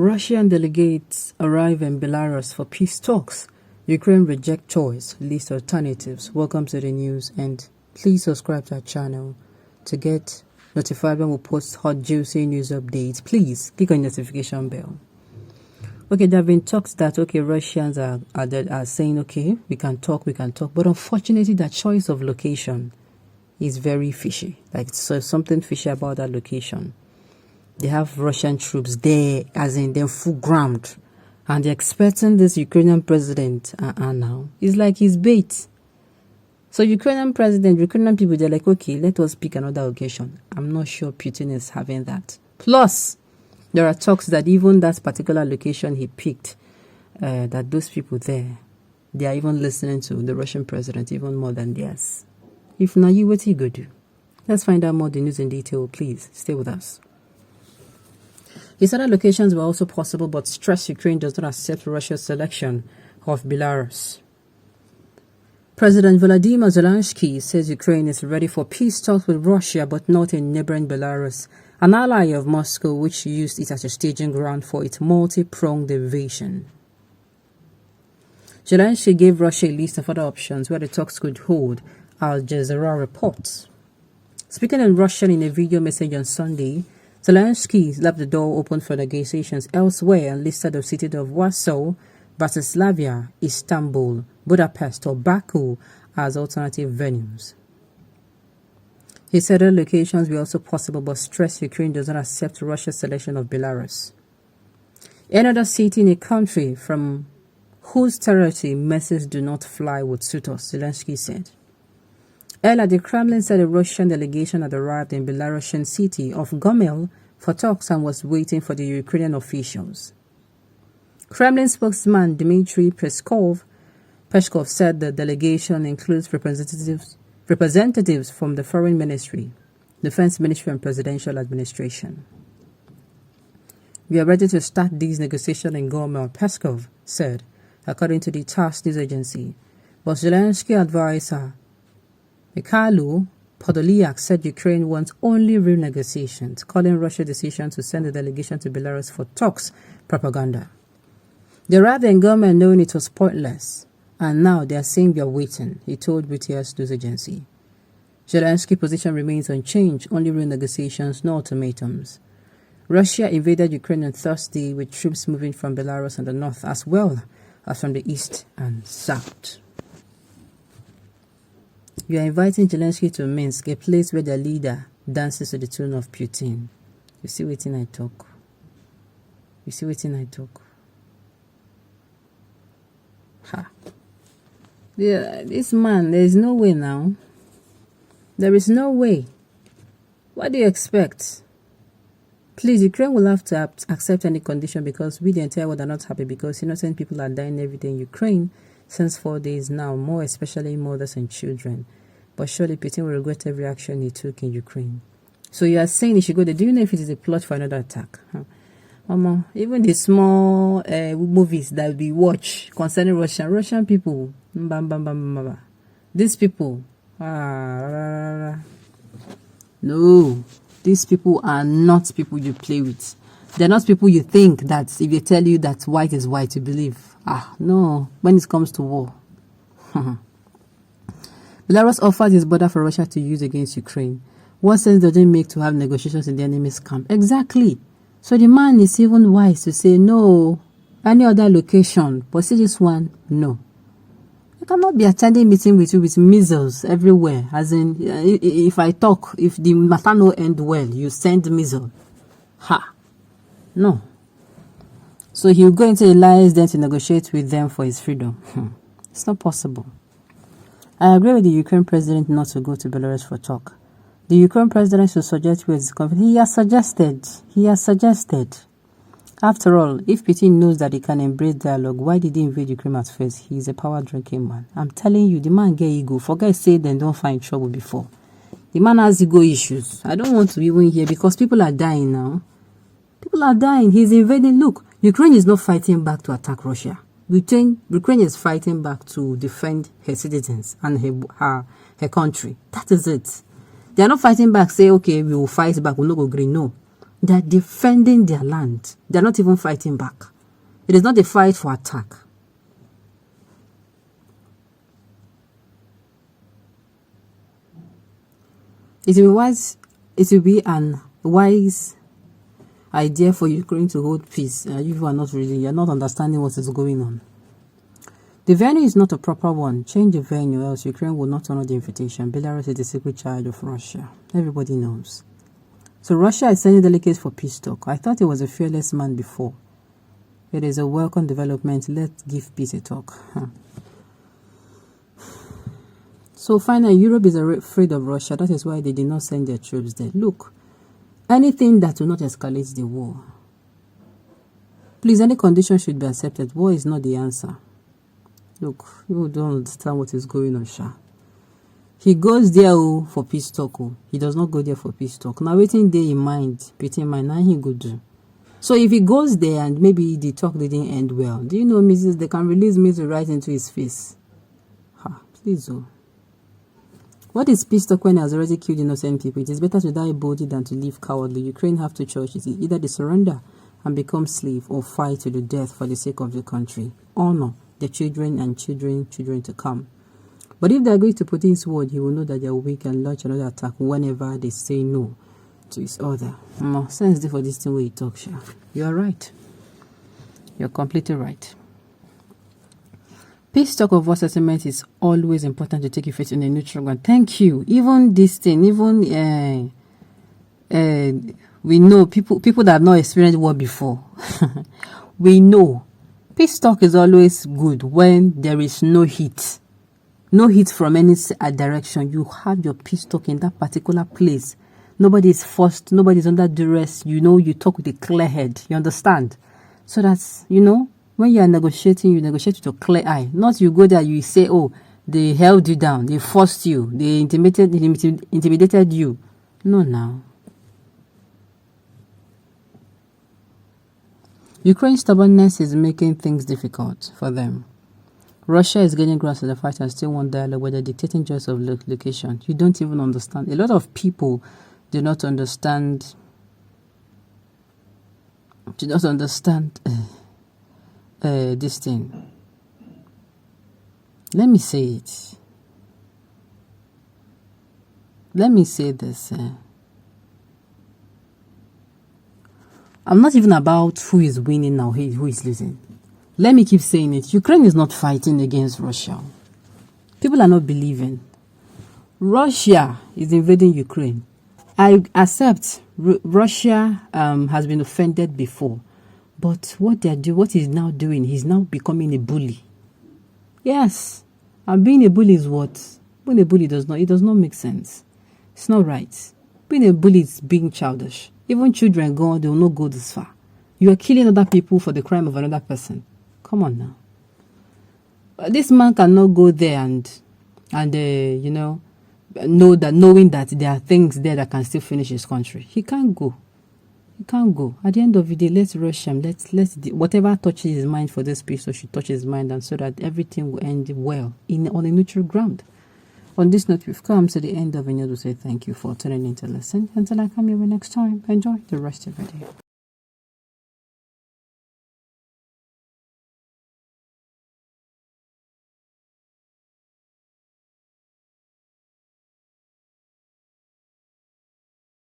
Russian delegates arrive in Belarus for peace talks. Ukraine reject choice, list alternatives. Welcome to the news, and please subscribe to our channel to get notified when we post hot juicy news updates. Please click on the notification bell. Okay, there have been talks that Russians are saying we can talk, but unfortunately the choice of location is very fishy. Like, so something fishy about that location. They have Russian troops there, as in they're full ground, and they're expecting this Ukrainian president now. It's like he's bait. So Ukrainian people, they're like, okay, let us pick another location. I'm not sure Putin is having that. Plus, there are talks that even that particular location he picked, that those people there, they are even listening to the Russian president even more than theirs. If not, what he go do? Let's find out more the news in detail. Please stay with us. His other locations were also possible, but stressed Ukraine does not accept Russia's selection of Belarus. President Volodymyr Zelensky says Ukraine is ready for peace talks with Russia, but not in neighboring Belarus, an ally of Moscow which used it as a staging ground for its multi-pronged invasion. Zelensky gave Russia a list of other options where the talks could hold, Al Jazeera reports. Speaking in Russian in a video message on Sunday, Zelensky left the door open for negotiations elsewhere and listed the cities of Warsaw, Bratislava, Istanbul, Budapest or Baku as alternative venues. He said other locations were also possible, but stressed Ukraine does not accept Russia's selection of Belarus. Another city in a country from whose territory missiles do not fly would suit us, Zelensky said. Earlier, the Kremlin said a Russian delegation had arrived in Belarusian city of Gomel for talks and was waiting for the Ukrainian officials. Kremlin spokesman Dmitry Peskov said the delegation includes representatives from the Foreign Ministry, Defense Ministry and Presidential Administration. We are ready to start these negotiations in Gomel, Peskov said, according to the TASS news agency. But Zelensky advisor Mikhailo Podolyak said Ukraine wants only real negotiations, calling Russia's decision to send a delegation to Belarus for talks propaganda. They arrived in Gomel knowing it was pointless, and now they are saying we are waiting, he told BTS news agency. Zelensky's position remains unchanged, only real negotiations, no ultimatums. Russia invaded Ukraine on Thursday with troops moving from Belarus and the north as well as from the east and south. You are inviting Zelensky to Minsk, a place where the leader dances to the tune of Putin. You see what I talk? You see what I talk? Ha. This man, there is no way now. There is no way. What do you expect? Please, Ukraine will have to accept any condition, because we, the entire world, are not happy because innocent people are dying every day in Ukraine since 4 days now, more especially mothers and children. But surely Putin will regret every action he took in Ukraine. So you are saying he should go there. Do you know if it is a plot for another attack? Mama, even the small movies that we watch concerning Russian people, these people, no, these people are not people you play with. They're not people you think that if they tell you that white is white, you believe. No, when it comes to war. Belarus offers its border for Russia to use against Ukraine. What sense does it make to have negotiations in the enemy's camp? Exactly. So the man is even wise to say, no, any other location, but see this one, no. You cannot be attending meeting with you with missiles everywhere. As in, if I talk, if the matter no end well, you send missile. No. So he'll go into alliance then to negotiate with them for his freedom. It's not possible. I agree with the Ukraine president not to go to Belarus for talk. The Ukraine president should suggest where his conflict. He has suggested. After all, if Putin knows that he can embrace dialogue, why did he invade Ukraine at first? He is a power-drinking man. I'm telling you, the man get ego. Forget say they don't find trouble before. The man has ego issues. I don't want to even hear, because people are dying now. People are dying. He's invading. Look, Ukraine is not fighting back to attack Russia. Ukraine is fighting back to defend her citizens and her country. That is it. They are not fighting back, say, okay, we will fight back, we'll not go green. No. They're defending their land. They're not even fighting back. It is not a fight for attack. It will be an wise idea for Ukraine to hold peace. You are not reading. You're not understanding what is going on. The venue is not a proper one. Change the venue, else Ukraine will not honor the invitation. Belarus is the secret child of Russia. Everybody knows. So Russia is sending delegates for peace talk. I thought he was a fearless man before. It is a welcome development. Let's give peace a talk. So finally, Europe is afraid of Russia. That is why they did not send their troops there. Look, anything that will not escalate the war. Please, any condition should be accepted. War is not the answer. Look, you don't understand what is going on, Sha. He goes there for peace talk. He does not go there for peace talk. Now, waiting there in mind, between mind, now he go do. So if he goes there and maybe the talk didn't end well, do you know, Mrs. They can release missiles right into his face. Please, What is peace talk when he has already killed innocent people? It is better to die boldly than to live cowardly. Ukraine have two choices. Either they surrender and become slave or fight to the death for the sake of the country. Honor the children and children to come. But if they are going to put in his word, he will know that they are weak and launch another attack whenever they say no to his order. Sense for this thing where you talk, Sha. You are right. You're completely right. Peace talk of war settlement is always important to take effect in a neutral ground. Thank you. Even this thing, we know people that have not experienced war before. We know peace talk is always good when there is no heat. No heat from any direction. You have your peace talk in that particular place. Nobody is forced. Nobody is under duress. You talk with a clear head. You understand? So that's, when you are negotiating, you negotiate with a clear eye. Not you go there, you say, oh, they held you down. They forced you. They intimidated you. No, now. Ukraine's stubbornness is making things difficult for them. Russia is getting grasp of the fight and still want dialogue with the dictating choice of location. You don't even understand. A lot of people do not understand. This thing. Let me say it. Let me say this. I'm not even about who is winning now, who is losing. Let me keep saying it. Ukraine is not fighting against Russia. People are not believing. Russia is invading Ukraine. I accept Russia has been offended before. But what he's now doing, he's now becoming a bully. Yes. And being a bully is what? Being a bully does not make sense. It's not right. Being a bully is being childish. Even children they will not go this far. You are killing other people for the crime of another person. Come on now. This man cannot go there and knowing that there are things there that can still finish his country. He can't go. He can't go. At the end of the day, let's rush him. Whatever touches his mind for this peace, so should touch his mind, and so that everything will end well on a neutral ground. On this note, we've come to the end of the video to say thank you for tuning in to listen. Until I come here next time, enjoy the rest of your day.